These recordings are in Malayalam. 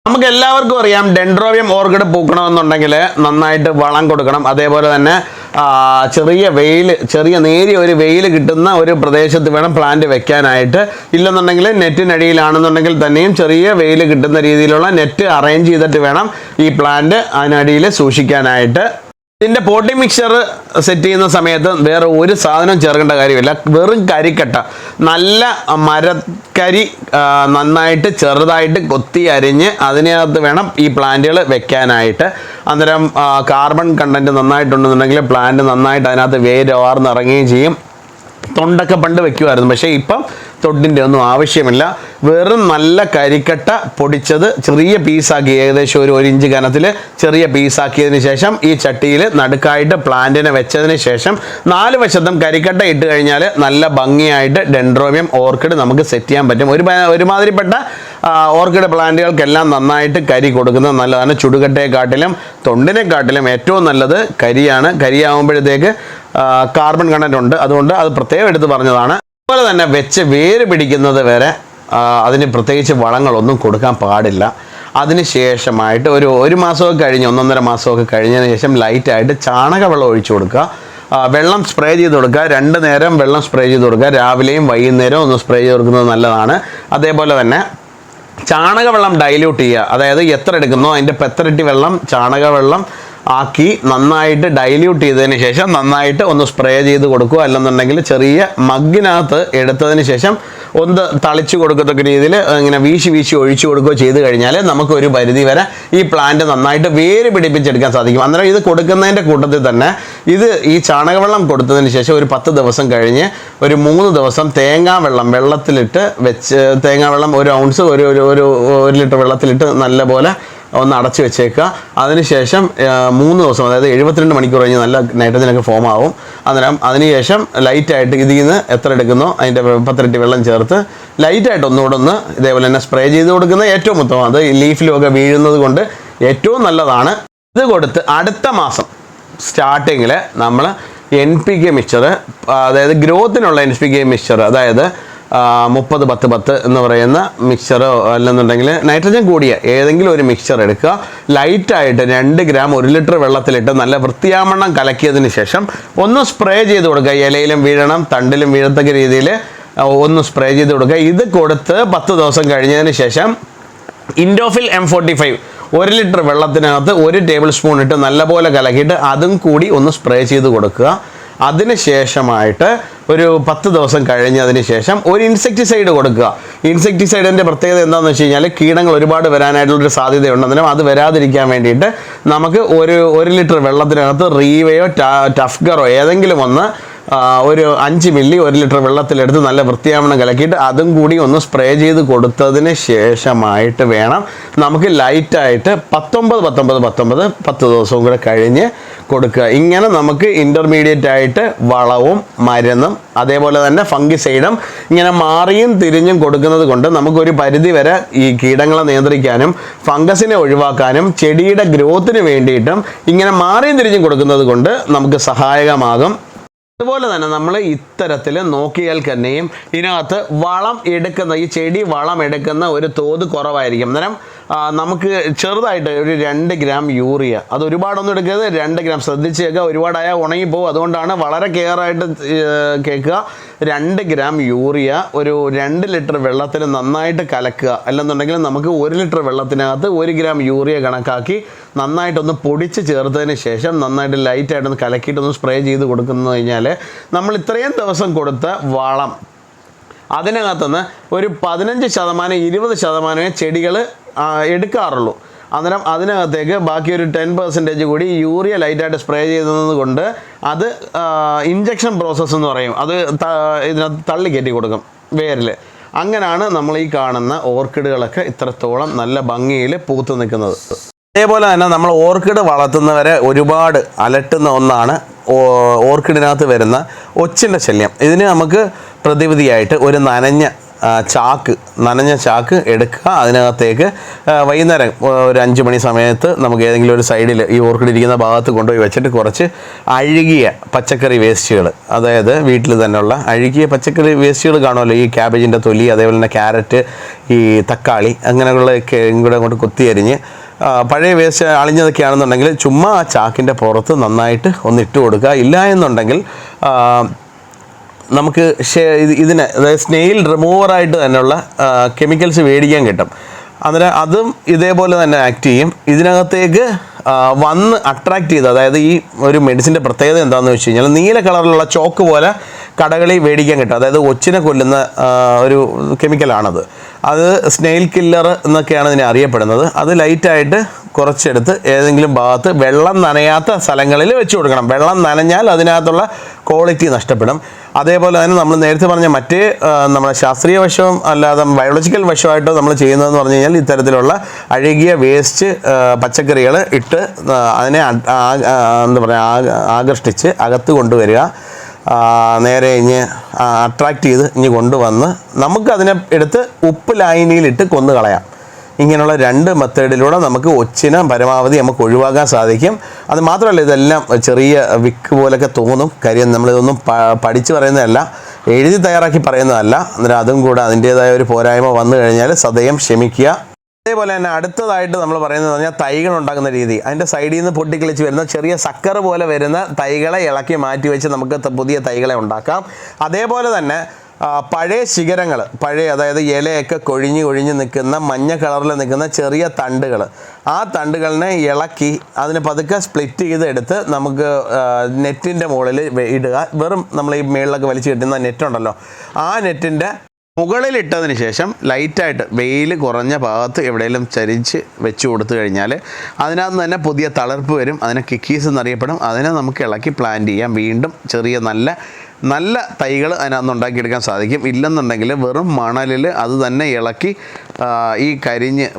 നമുക്ക് എല്ലാവർക്കും അറിയാം ഡെൻഡ്രോബിയം ഓർക്കിഡ് പൂക്കണമെന്നുണ്ടെങ്കിൽ നന്നായിട്ട് വളം കൊടുക്കണം. അതേപോലെ തന്നെ ചെറിയ നേരിയ ഒരു വെയിൽ കിട്ടുന്ന ഒരു പ്രദേശത്ത് വേണം പ്ലാന്റ് വെക്കാനായിട്ട്. ഇല്ലെന്നുണ്ടെങ്കിൽ നെറ്റിനടിയിലാണെന്നുണ്ടെങ്കിൽ തന്നെയും ചെറിയ വെയിൽ കിട്ടുന്ന രീതിയിലുള്ള നെറ്റ് അറേഞ്ച് ചെയ്തിട്ട് വേണം ഈ പ്ലാന്റ് അതിനടിയിൽ സൂക്ഷിക്കാനായിട്ട്. ഇതിൻ്റെ പോട്ടി മിക്സ്ചർ സെറ്റ് ചെയ്യുന്ന സമയത്ത് വേറെ ഒരു സാധനം ചേർക്കേണ്ട കാര്യമില്ല. വെറും കരിക്കട്ട, നല്ല മരക്കരി നന്നായിട്ട് ചെറുതായിട്ട് കൊത്തി അരിഞ്ഞ് അതിനകത്ത് വേണം ഈ പ്ലാന്റുകൾ വെക്കാനായിട്ട്. അന്നേരം കാർബൺ കണ്ടൻറ്റ് നന്നായിട്ടുണ്ടെന്നുണ്ടെങ്കിൽ പ്ലാന്റ് നന്നായിട്ട് അതിനകത്ത് വേരോർന്നിറങ്ങുകയും ചെയ്യും. തൊണ്ടൊക്കെ പണ്ട് വെക്കുമായിരുന്നു, പക്ഷേ ഇപ്പം തൊണ്ടിൻ്റെ ഒന്നും ആവശ്യമില്ല. വെറും നല്ല കരിക്കട്ട പൊടിച്ചത് ചെറിയ പീസാക്കി, ഏകദേശം ഒരു 1 ഇഞ്ച് കനത്തിൽ ചെറിയ പീസാക്കിയതിന് ശേഷം ഈ ചട്ടിയിൽ നടുക്കായിട്ട് പ്ലാന്റിനെ വെച്ചതിന് ശേഷം 4 വശത്തും കരിക്കട്ട ഇട്ട് കഴിഞ്ഞാൽ നല്ല ഭംഗിയായിട്ട് ഡെൻഡ്രോബിയം ഓർക്കിഡ് നമുക്ക് സെറ്റ് ചെയ്യാൻ പറ്റും. ഒരുമാതിരിപ്പെട്ട ഓർക്കിഡ് പ്ലാന്റുകൾക്കെല്ലാം നന്നായിട്ട് കരി കൊടുക്കുന്നത് നല്ലതാണ്. ചുടുകട്ടയെക്കാട്ടിലും തൊണ്ടിനെക്കാട്ടിലും ഏറ്റവും നല്ലത് കരിയാണ്. കരിയാകുമ്പോഴത്തേക്ക് കാർബൺ കണ്ടന്റ് ഉണ്ട്, അതുകൊണ്ട് അത് പ്രത്യേകം എടുത്ത് പറഞ്ഞതാണ്. അതുപോലെ തന്നെ വെച്ച് വേര് പിടിക്കുന്നത് വരെ അതിന് പ്രത്യേകിച്ച് വളങ്ങളൊന്നും കൊടുക്കാൻ പാടില്ല. അതിന് ശേഷമായിട്ട് ഒരു മാസമൊക്കെ കഴിഞ്ഞ് 1.5 മാസമൊക്കെ കഴിഞ്ഞതിന് ശേഷം ലൈറ്റായിട്ട് ചാണകവെള്ളം ഒഴിച്ചു കൊടുക്കുക. വെള്ളം സ്പ്രേ ചെയ്ത് കൊടുക്കുക. 2 നേരം വെള്ളം സ്പ്രേ ചെയ്ത് കൊടുക്കുക. രാവിലെയും വൈകുന്നേരവും ഒന്ന് സ്പ്രേ ചെയ്ത് കൊടുക്കുന്നത് നല്ലതാണ്. അതേപോലെ തന്നെ ചാണകവെള്ളം ഡൈല്യൂട്ട് ചെയ്യുക. അതായത് എത്ര എടുക്കുന്നോ അതിൻ്റെ പെത്തരട്ടി വെള്ളം ചാണകവെള്ളം ആക്കി നന്നായിട്ട് ഡൈല്യൂട്ട് ചെയ്തതിന് ശേഷം നന്നായിട്ട് ഒന്ന് സ്പ്രേ ചെയ്ത് കൊടുക്കുക. അല്ലെന്നുണ്ടെങ്കിൽ ചെറിയ മഗ്ഗിനകത്ത് എടുത്തതിന് ശേഷം ഒന്ന് തളിച്ചു കൊടുക്കത്തക്ക രീതിയിൽ ഇങ്ങനെ വീശി ഒഴിച്ചു കൊടുക്കുകയോ ചെയ്ത് കഴിഞ്ഞാൽ നമുക്കൊരു പരിധി വരെ ഈ പ്ലാന്റ് നന്നായിട്ട് വേര് പിടിപ്പിച്ചെടുക്കാൻ സാധിക്കും. അന്നേരം ഇത് കൊടുക്കുന്നതിൻ്റെ കൂട്ടത്തിൽ തന്നെ ഈ ചാണകവെള്ളം കൊടുത്തതിന് ശേഷം ഒരു 10 ദിവസം കഴിഞ്ഞ് ഒരു 3 ദിവസം വെള്ളത്തിലിട്ട് വെച്ച് തേങ്ങാവെള്ളം 1 ഔൺസ് ഒരു ലിറ്റർ വെള്ളത്തിലിട്ട് നല്ലപോലെ ഒന്ന് അടച്ചു വെച്ചേക്കുക. അതിനുശേഷം 3 ദിവസം, അതായത് 72 മണിക്കൂർ കഴിഞ്ഞ് നല്ല നൈട്രജനൊക്കെ ഫോം ആവും. അന്നേരം അതിനുശേഷം ലൈറ്റായിട്ട് ഇതിൽ നിന്ന് എത്ര എടുക്കുന്നോ അതിൻ്റെ 10 ഇരട്ടി വെള്ളം ചേർത്ത് ലൈറ്റായിട്ട് ഒന്നുകൂടെ ഇതേപോലെ തന്നെ സ്പ്രേ ചെയ്ത് കൊടുക്കുന്നത് ഏറ്റവും ഉത്തമം. അത് ലീഫിലുമൊക്കെ വീഴുന്നത് കൊണ്ട് ഏറ്റവും നല്ലതാണ്. ഇത് കൊടുത്ത് അടുത്ത മാസം സ്റ്റാർട്ടിങ്ങിൽ നമ്മൾ NPK മിക്സ്ചർ, അതായത് ഗ്രോത്തിനുള്ള NPK മിക്സ്ചർ, അതായത് 30-10-10 എന്ന് പറയുന്ന മിക്സ്ചറോ അല്ലെന്നുണ്ടെങ്കിൽ നൈട്രജൻ കൂടിയ ഏതെങ്കിലും ഒരു മിക്സ്ചർ എടുക്കുക. ലൈറ്റായിട്ട് 2 ഗ്രാം 1 ലിറ്റർ വെള്ളത്തിലിട്ട് നല്ല വൃത്തിയാമണ്ണം കലക്കിയതിന് ശേഷം ഒന്ന് സ്പ്രേ ചെയ്ത് കൊടുക്കുക. ഇലയിലും വീഴണം, തണ്ടിലും വീഴത്തക്ക രീതിയിൽ ഒന്ന് സ്പ്രേ ചെയ്ത് കൊടുക്കുക. ഇത് കൊടുത്ത് 10 ദിവസം കഴിഞ്ഞതിന് ശേഷം ഇൻഡോഫിൽ M45 1 ലിറ്റർ വെള്ളത്തിനകത്ത് 1 ടേബിൾ സ്പൂൺ ഇട്ട് നല്ലപോലെ കലക്കിയിട്ട് അതും കൂടി ഒന്ന് സ്പ്രേ ചെയ്ത് കൊടുക്കുക. അതിന് ശേഷമായിട്ട് ഒരു 10 ദിവസം കഴിഞ്ഞതിന് ശേഷം ഒരു ഇൻസെക്ടിസൈഡ് കൊടുക്കുക. ഇൻസെക്ടിസൈഡിൻ്റെ പ്രത്യേകത എന്താണെന്ന് വെച്ച് കഴിഞ്ഞാൽ കീടങ്ങൾ ഒരുപാട് വരാനായിട്ടുള്ളൊരു സാധ്യതയുണ്ട്. അന്നേരം അത് വരാതിരിക്കാൻ വേണ്ടിയിട്ട് നമുക്ക് 1 ലിറ്റർ വെള്ളത്തിനകത്ത് റീവയോ ടഫ്ഗറോ ഏതെങ്കിലും ഒന്ന് ഒരു 5 മില്ലി 1 ലിറ്റർ വെള്ളത്തിലെടുത്ത് നല്ല വൃത്തിയാവണ്ണം കലക്കിയിട്ട് അതും കൂടി ഒന്ന് സ്പ്രേ ചെയ്ത് കൊടുത്തതിന് ശേഷമായിട്ട് വേണം നമുക്ക് ലൈറ്റായിട്ട് 19 10 ദിവസവും കൂടെ കഴിഞ്ഞ് കൊടുക്കുക. ഇങ്ങനെ നമുക്ക് ഇൻ്റർമീഡിയറ്റ് ആയിട്ട് വളവും മരുന്നും അതേപോലെ തന്നെ ഫംഗിസൈഡും ഇങ്ങനെ മാറിയും തിരിഞ്ഞും കൊടുക്കുന്നത് കൊണ്ട് നമുക്കൊരു പരിധി വരെ ഈ കീടങ്ങളെ നിയന്ത്രിക്കാനും ഫംഗസിനെ ഒഴിവാക്കാനും ചെടിയുടെ ഗ്രോത്തിന് വേണ്ടിയിട്ടും ഇങ്ങനെ മാറിയും തിരിഞ്ഞും കൊടുക്കുന്നത് കൊണ്ട് നമുക്ക് സഹായകമാകും. അതുപോലെ തന്നെ നമ്മൾ ഇത്തരത്തിൽ നോക്കിയാൽ തന്നെയും ഇതിനകത്ത് ഈ ചെടി വളം എടുക്കുന്ന ഒരു തോത് കുറവായിരിക്കും. അന്നേരം നമുക്ക് ചെറുതായിട്ട് ഒരു 2 ഗ്രാം യൂറിയ, അത് ഒരുപാടൊന്നും എടുക്കരുത്, 2 ഗ്രാം ശ്രദ്ധിച്ച് കേൾക്കുക. ഒരുപാടായാൽ ഉണങ്ങിപ്പോവും, അതുകൊണ്ടാണ് വളരെ കെയറായിട്ട് കേൾക്കുക. 2 ഗ്രാം യൂറിയ ഒരു 2 ലിറ്റർ വെള്ളത്തിൽ നന്നായിട്ട് കലക്കുക. അല്ലെന്നുണ്ടെങ്കിൽ നമുക്ക് 1 ലിറ്റർ വെള്ളത്തിനകത്ത് 1 ഗ്രാം യൂറിയ കണക്കാക്കി നന്നായിട്ടൊന്ന് പൊടിച്ച് ചേർത്തതിന് ശേഷം നന്നായിട്ട് ലൈറ്റായിട്ടൊന്ന് കലക്കിയിട്ടൊന്ന് സ്പ്രേ ചെയ്ത് കൊടുക്കുന്നു കഴിഞ്ഞാൽ നമ്മൾ ഇത്രയും ദിവസം കൊടുത്ത വളം അതിനകത്തുനിന്ന് ഒരു 15% 20% ചെടികൾ എടുക്കാറുള്ളൂ. അന്നേരം അതിനകത്തേക്ക് ബാക്കി ഒരു 10% കൂടി യൂറിയ ലൈറ്റായിട്ട് സ്പ്രേ ചെയ്യുന്നത് കൊണ്ട് അത് ഇഞ്ചക്ഷൻ പ്രോസസ്സ് എന്ന് പറയും. അത് ഇതിനകത്ത് തള്ളിക്കയറ്റി കൊടുക്കും വേരിൽ. അങ്ങനെയാണ് നമ്മൾ ഈ കാണുന്ന ഓർക്കിഡുകളൊക്കെ ഇത്രത്തോളം നല്ല ഭംഗിയിൽ പൂത്ത് നിൽക്കുന്നത്. അതേപോലെ തന്നെ നമ്മൾ ഓർക്കിഡ് വളർത്തുന്നവരെ ഒരുപാട് അലട്ടുന്ന ഒന്നാണ് ഓർക്കിഡിനകത്ത് വരുന്ന ഒച്ചിൻ്റെ ശല്യം. ഇതിന് നമുക്ക് പ്രതിവിധിയായിട്ട് ഒരു നനഞ്ഞ ചാക്ക്, നനഞ്ഞ ചാക്ക് എടുക്കുക. അതിനകത്തേക്ക് വൈകുന്നേരം ഒരു 5 മണി സമയത്ത് നമുക്ക് ഏതെങ്കിലും ഒരു സൈഡിൽ ഈ ഓർക്കിഡ് ഇരിക്കുന്ന ഭാഗത്ത് കൊണ്ടുപോയി വെച്ചിട്ട് കുറച്ച് അഴുകിയ പച്ചക്കറി വേസ്റ്റുകൾ, അതായത് വീട്ടിൽ തന്നെയുള്ള അഴുകിയ പച്ചക്കറി വേസ്റ്റുകൾ കാണുമല്ലോ, ഈ ക്യാബേജിൻ്റെ തൊലി, അതേപോലെ തന്നെ ക്യാരറ്റ്, ഈ തക്കാളി, അങ്ങനെയുള്ളതൊക്കെ കൂടെ അങ്ങോട്ട് കൊത്തിയരിഞ്ഞ് പഴയ വേസ്റ്റ് അളിഞ്ഞതൊക്കെയാണെന്നുണ്ടെങ്കിൽ ചുമ്മാ ആ ചാക്കിൻ്റെ പുറത്ത് നന്നായിട്ട് ഒന്ന് ഇട്ട് കൊടുക്കുക. ഇല്ല എന്നുണ്ടെങ്കിൽ നമുക്ക് ഇതിന്, അതായത് സ്നെയിൽ റിമൂവറായിട്ട് തന്നെയുള്ള കെമിക്കൽസ് മേടിക്കാൻ കിട്ടും. അന്നേരം അതും ഇതേപോലെ തന്നെ ആക്ട് ചെയ്യും. ഇതിനകത്തേക്ക് വന്ന് അട്രാക്റ്റ് ചെയ്ത്, അതായത് ഈ ഒരു മെഡിസിൻ്റെ പ്രത്യേകത എന്താണെന്ന് വെച്ച് കഴിഞ്ഞാൽ നീല കളറിലുള്ള ചോക്ക് പോലെ കടകളിൽ മേടിക്കാൻ കിട്ടും. അതായത് ഒച്ചിനെ കൊല്ലുന്ന ഒരു കെമിക്കലാണത്. അത് സ്നെയിൽ കില്ലർ എന്നൊക്കെയാണ് ഇതിനെ അറിയപ്പെടുന്നത്. അത് ലൈറ്റായിട്ട് കുറച്ചെടുത്ത് ഏതെങ്കിലും ഭാഗത്ത് വെള്ളം നനയാത്ത സ്ഥലങ്ങളിൽ വെച്ച് കൊടുക്കണം. വെള്ളം നനഞ്ഞാൽ അതിനകത്തുള്ള ക്വാളിറ്റി നഷ്ടപ്പെടും. അതേപോലെ തന്നെ നമ്മൾ നേരത്തെ പറഞ്ഞ മറ്റേ നമ്മുടെ ശാസ്ത്രീയ വശവും അല്ലാതെ ബയോളജിക്കൽ വശമായിട്ടോ നമ്മൾ ചെയ്യുന്നതെന്ന് പറഞ്ഞു കഴിഞ്ഞാൽ ഇത്തരത്തിലുള്ള അഴുകിയ വേസ്റ്റ് പച്ചക്കറികൾ ഇട്ട് അതിനെ എന്താ പറയുക ആകർഷിച്ച് അകത്ത് കൊണ്ടുവരിക. നേരെ ഇഞ്ഞ് അട്രാക്റ്റ് ചെയ്ത് ഇഞ്ഞ് കൊണ്ടുവന്ന് നമുക്കതിനെ എടുത്ത് ഉപ്പ് ലായനിയിലിട്ട് കൊന്നു കളയാം. ഇങ്ങനെയുള്ള 2 മെത്തേഡിലൂടെ നമുക്ക് ഒച്ചിനെ പരമാവധി നമുക്ക് ഒഴിവാക്കാൻ സാധിക്കും. അത് മാത്രമല്ല, ഇതെല്ലാം ചെറിയ വിക്ക് പോലൊക്കെ തോന്നും. കാര്യം നമ്മളിതൊന്നും പഠിച്ച് പറയുന്നതല്ല, എഴുതി തയ്യാറാക്കി പറയുന്നതല്ല. അന്നേരം അതും കൂടെ അതിൻ്റേതായ ഒരു പോരായ്മ വന്നു കഴിഞ്ഞാൽ സദയം ക്ഷമിക്കുക. അതേപോലെ തന്നെ അടുത്തതായിട്ട് നമ്മൾ പറയുന്നത് പറഞ്ഞാൽ തൈകൾ ഉണ്ടാക്കുന്ന രീതി. അതിൻ്റെ സൈഡിൽ നിന്ന് പൊട്ടിക്കിളിച്ച് വരുന്ന ചെറിയ സക്കർ പോലെ വരുന്ന തൈകളെ ഇളക്കി മാറ്റി വെച്ച് നമുക്ക് പുതിയ തൈകളെ ഉണ്ടാക്കാം. അതേപോലെ തന്നെ പഴയ ശിഖരങ്ങൾ, അതായത് ഇലയൊക്കെ കൊഴിഞ്ഞ് നിൽക്കുന്ന മഞ്ഞ കളറിൽ നിൽക്കുന്ന ചെറിയ തണ്ടുകൾ, ആ തണ്ടുകളിനെ ഇളക്കി അതിനെ പതുക്കെ സ്പ്ലിറ്റ് ചെയ്തെടുത്ത് നമുക്ക് നെറ്റിൻ്റെ മുകളിൽ ഇടുക. വെറും നമ്മൾ ഈ മേളിലൊക്കെ വലിച്ചു കെട്ടുന്ന നെറ്റുണ്ടല്ലോ, ആ നെറ്റിൻ്റെ മുകളിലിട്ടതിന് ശേഷം ലൈറ്റായിട്ട് വെയിൽ കുറഞ്ഞ ഭാഗത്ത് എവിടെയെങ്കിലും ചരിച്ച് വെച്ച് കൊടുത്തു കഴിഞ്ഞാൽ അതിനകത്ത് തന്നെ പുതിയ തളിർപ്പ് വരും. അതിനെ കിക്കീസ് എന്നറിയപ്പെടും. അതിനെ നമുക്ക് ഇളക്കി പ്ലാന്റ് ചെയ്യാം. വീണ്ടും ചെറിയ നല്ല തൈകൾ അതിനകത്ത് ഉണ്ടാക്കിയെടുക്കാൻ സാധിക്കും. ഇല്ലെന്നുണ്ടെങ്കിൽ വെറും മണലിൽ അത് തന്നെ ഇളക്കി ഈ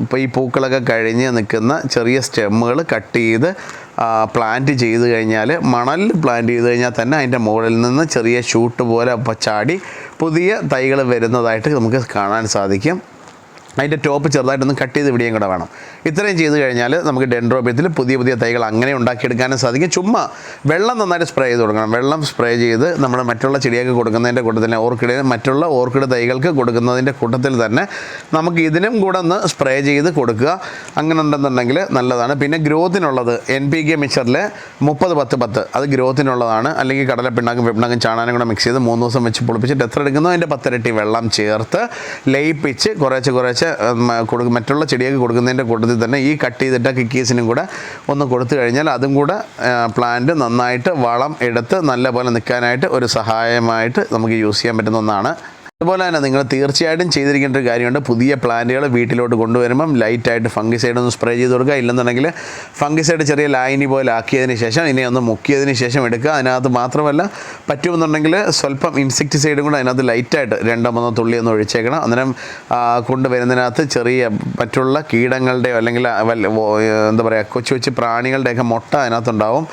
ഇപ്പോൾ ഈ പൂക്കളൊക്കെ കഴിഞ്ഞ് നിൽക്കുന്ന ചെറിയ സ്റ്റെമ്മുകൾ കട്ട് ചെയ്ത് പ്ലാന്റ് ചെയ്ത് കഴിഞ്ഞാൽ, മണലിൽ പ്ലാന്റ് ചെയ്ത് കഴിഞ്ഞാൽ തന്നെ അതിൻ്റെ മുകളിൽ നിന്ന് ചെറിയ ഷൂട്ട് പോലെ ചാടി പുതിയ തൈകൾ വരുന്നതായിട്ട് നമുക്ക് കാണാൻ സാധിക്കും. അതിൻ്റെ ടോപ്പ് ചെറുതായിട്ടൊന്ന് കട്ട് ചെയ്ത് വിടുകയും കൂടെ വേണം. ഇത്രയും ചെയ്ത് കഴിഞ്ഞാൽ നമുക്ക് ഡെൻഡ്രോബിയത്തിൽ പുതിയ തൈകൾ അങ്ങനെ ഉണ്ടാക്കിയെടുക്കാനും സാധിക്കും. ചുമ്മാ വെള്ളം നന്നായിട്ട് സ്പ്രേ ചെയ്ത് കൊടുക്കണം. വെള്ളം സ്പ്രേ ചെയ്ത് നമ്മൾ മറ്റുള്ള ചെടിയൊക്കെ കൊടുക്കുന്നതിൻ്റെ കൂട്ടത്തിൽ മറ്റുള്ള ഓർക്കിഡ് തൈകൾക്ക് കൊടുക്കുന്നതിൻ്റെ കൂട്ടത്തിൽ തന്നെ നമുക്ക് ഇതിനും കൂടെ ഒന്ന് സ്പ്രേ ചെയ്ത് കൊടുക്കുക. അങ്ങനെ ഉണ്ടെന്നുണ്ടെങ്കിൽ നല്ലതാണ്. പിന്നെ ഗ്രോത്തിനുള്ളത് NPK മിക്സറിൽ 30-10-10 അത് ഗ്രോത്തിനുള്ളതാണ്. അല്ലെങ്കിൽ പിണ്ണാക്കും ചാണാനും കൂടെ മിക്സ് ചെയ്ത് 3 ദിവസം വെച്ച് പൊളിപ്പിച്ചിട്ട് എത്ര എടുക്കുന്നോ അതിൻ്റെ 10 ഇരട്ടി വെള്ളം ചേർത്ത് ലയിപ്പിച്ച് കുറേശ്ശെ മറ്റുള്ള ചെടിയൊക്കെ കൊടുക്കുന്നതിൻ്റെ കൂട്ടത്തിൽ തന്നെ ഈ കട്ട് ചെയ്തിട്ട കിക്കീസിനും കൂടെ ഒന്ന് കൊടുത്തു കഴിഞ്ഞാൽ അതും കൂടെ പ്ലാന്റ് നന്നായിട്ട് വളം എടുത്ത് നല്ലപോലെ നിൽക്കാനായിട്ട് ഒരു സഹായമായിട്ട് നമുക്ക് യൂസ് ചെയ്യാൻ പറ്റുന്ന ഒന്നാണ്. അതുപോലെ തന്നെ നിങ്ങൾ തീർച്ചയായിട്ടും ചെയ്തിരിക്കേണ്ട ഒരു കാര്യമുണ്ട്. പുതിയ പ്ലാന്റുകൾ വീട്ടിലോട്ട് കൊണ്ടുവരുമ്പം ലൈറ്റായിട്ട് ഫംഗിസൈഡ് ഒന്ന് സ്പ്രേ ചെയ്ത് കൊടുക്കുക. ഇല്ലെന്നുണ്ടെങ്കിൽ ഫംഗിസൈഡ് ചെറിയ ലായനി പോലെ ആക്കിയതിന് ശേഷം ഇതിനെ ഒന്ന് മുക്കിയതിന് ശേഷം എടുക്കുക. അതിനകത്ത് മാത്രമല്ല പറ്റുമെന്നുണ്ടെങ്കിൽ സ്വല്പം ഇൻസെക്ടിസൈഡും കൂടെ അതിനകത്ത് ലൈറ്റായിട്ട് 2-3 തുള്ളി ഒന്ന് ഒഴിച്ചേക്കണം. അന്നേരം കൊണ്ടുവരുന്നതിനകത്ത് ചെറിയ മറ്റുള്ള കീടങ്ങളുടെയോ അല്ലെങ്കിൽ എന്താ പറയുക കൊച്ചു പ്രാണികളുടെയൊക്കെ മുട്ട അതിനകത്തുണ്ടാവും.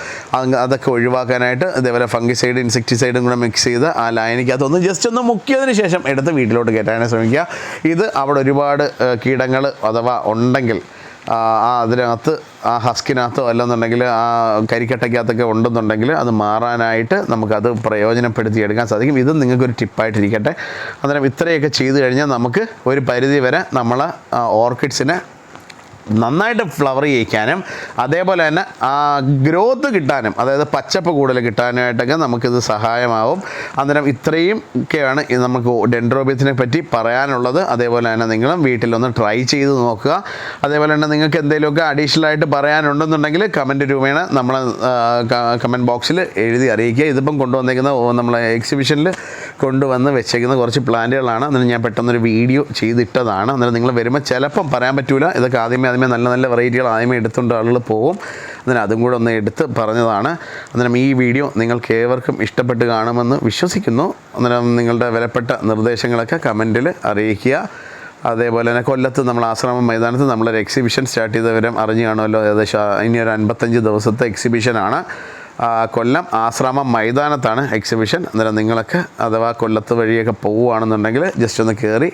അതൊക്കെ ഒഴിവാക്കാനായിട്ട് ഇതേപോലെ ഫംഗിസൈഡ് ഇൻസെക്ടിസൈഡും കൂടെ മിക്സ് ചെയ്ത് ആ ലായനിക്കകത്തൊന്ന് ജസ്റ്റ് ഒന്ന് മുക്കിയതിന് ശേഷം എടുത്ത് വീട്ടിലോട്ട് കയറ്റാനായി ശ്രമിക്കുക. ഇത് അവിടെ ഒരുപാട് കീടങ്ങൾ അഥവാ ഉണ്ടെങ്കിൽ അതിനകത്ത് ഹസ്കിനകത്തോ അല്ലെന്നുണ്ടെങ്കിൽ കരിക്കട്ടയ്ക്കകത്തൊക്കെ ഉണ്ടെന്നുണ്ടെങ്കിൽ അത് മാറാനായിട്ട് നമുക്കത് പ്രയോജനപ്പെടുത്തിയെടുക്കാൻ സാധിക്കും. ഇത് നിങ്ങൾക്കൊരു ടിപ്പായിട്ടിരിക്കട്ടെ. അന്നേരം ഇത്രയൊക്കെ ചെയ്തു കഴിഞ്ഞാൽ നമുക്ക് ഒരു പരിധി വരെ നമ്മളെ ഓർക്കിഡ്സിനെ നന്നായിട്ട് ഫ്ലവർ ചെയ്യിക്കാനും അതേപോലെ തന്നെ ഗ്രോത്ത് കിട്ടാനും, അതായത് പച്ചപ്പ് കൂടുതൽ കിട്ടാനായിട്ടൊക്കെ നമുക്കിത് സഹായമാവും. അന്നേരം ഇത്രയും ഒക്കെയാണ് നമുക്ക് ഡെൻഡ്രോബിയത്തിനെ പറ്റി പറയാനുള്ളത്. അതേപോലെ തന്നെ നിങ്ങളും വീട്ടിലൊന്ന് ട്രൈ ചെയ്ത് നോക്കുക. അതേപോലെ തന്നെ നിങ്ങൾക്ക് എന്തെങ്കിലുമൊക്കെ അഡീഷണൽ ആയിട്ട് പറയാനുണ്ടെന്നുണ്ടെങ്കിൽ കമൻറ്റ് രൂപേണ നമ്മളെ കമൻറ്റ് ബോക്സിൽ എഴുതി അറിയിക്കുക. ഇതിപ്പം കൊണ്ടുവന്നേക്കുന്ന നമ്മളെ എക്സിബിഷനിൽ കൊണ്ടുവന്ന് വെച്ചേക്കുന്ന കുറച്ച് പ്ലാന്റുകളാണ്. അന്നേരം ഞാൻ പെട്ടെന്നൊരു വീഡിയോ ചെയ്തിട്ടതാണ്. അന്നേരം നിങ്ങൾ വരുമ്പോൾ ചിലപ്പം പറയാൻ പറ്റില്ല. ഇതൊക്കെ ആദ്യമേ നല്ല വെറൈറ്റികൾ ആദ്യമേ എടുത്തുകൊണ്ട് ആളുകൾ പോകും. അന്നേരം അതും കൂടെ ഒന്ന് എടുത്ത് പറഞ്ഞതാണ്. അന്നേരം ഈ വീഡിയോ നിങ്ങൾക്ക് ഏവർക്കും ഇഷ്ടപ്പെട്ട് കാണുമെന്ന് വിശ്വസിക്കുന്നു. അന്നേരം നിങ്ങളുടെ വിലപ്പെട്ട നിർദ്ദേശങ്ങളൊക്കെ കമൻറ്റിൽ അറിയിക്കുക. അതേപോലെ തന്നെ കൊല്ലത്ത് നമ്മൾ ആശ്രമം മൈതാനത്ത് നമ്മളൊരു എക്സിബിഷൻ സ്റ്റാർട്ട് ചെയ്ത വിവരം അറിഞ്ഞു കാണുമല്ലോ. ഏകദേശം ഇനി ഒരു 55 ദിവസത്തെ എക്സിബിഷനാണ്. കൊല്ലം ആശ്രാമം മൈതാനത്താണ് എക്സിബിഷൻ. അന്നേരം നിങ്ങളൊക്കെ അഥവാ കൊല്ലത്ത് വഴിയൊക്കെ പോവുകയാണെന്നുണ്ടെങ്കിൽ ജസ്റ്റ് ഒന്ന് കയറി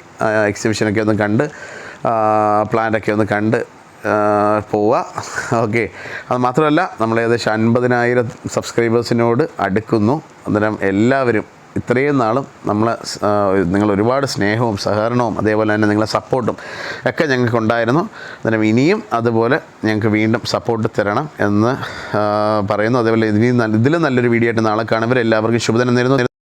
എക്സിബിഷനൊക്കെ ഒന്ന് കണ്ട് പ്ലാന്റൊക്കെ ഒന്ന് കണ്ട് പോവുക. ഓക്കെ, അത് മാത്രമല്ല നമ്മൾ ഏകദേശം 50,000 സബ്സ്ക്രൈബേഴ്സിനോട് അടുക്കുന്നു. അന്നേരം എല്ലാവരും ഇത്രയും നാളും നിങ്ങൾ ഒരുപാട് സ്നേഹവും സഹകരണവും അതേപോലെ തന്നെ നിങ്ങളെ സപ്പോർട്ടും ഒക്കെ ഞങ്ങൾക്കുണ്ടായിരുന്നു. അന്നേരം ഇനിയും അതുപോലെ ഞങ്ങൾക്ക് വീണ്ടും സപ്പോർട്ട് തരണം എന്ന് പറയുന്നു. അതേപോലെ ഇതിലും നല്ലൊരു വീഡിയോ ആയിട്ട് നാളെ കാണുമ്പോൾ എല്ലാവർക്കും ശുഭദിനം നേരുന്നു.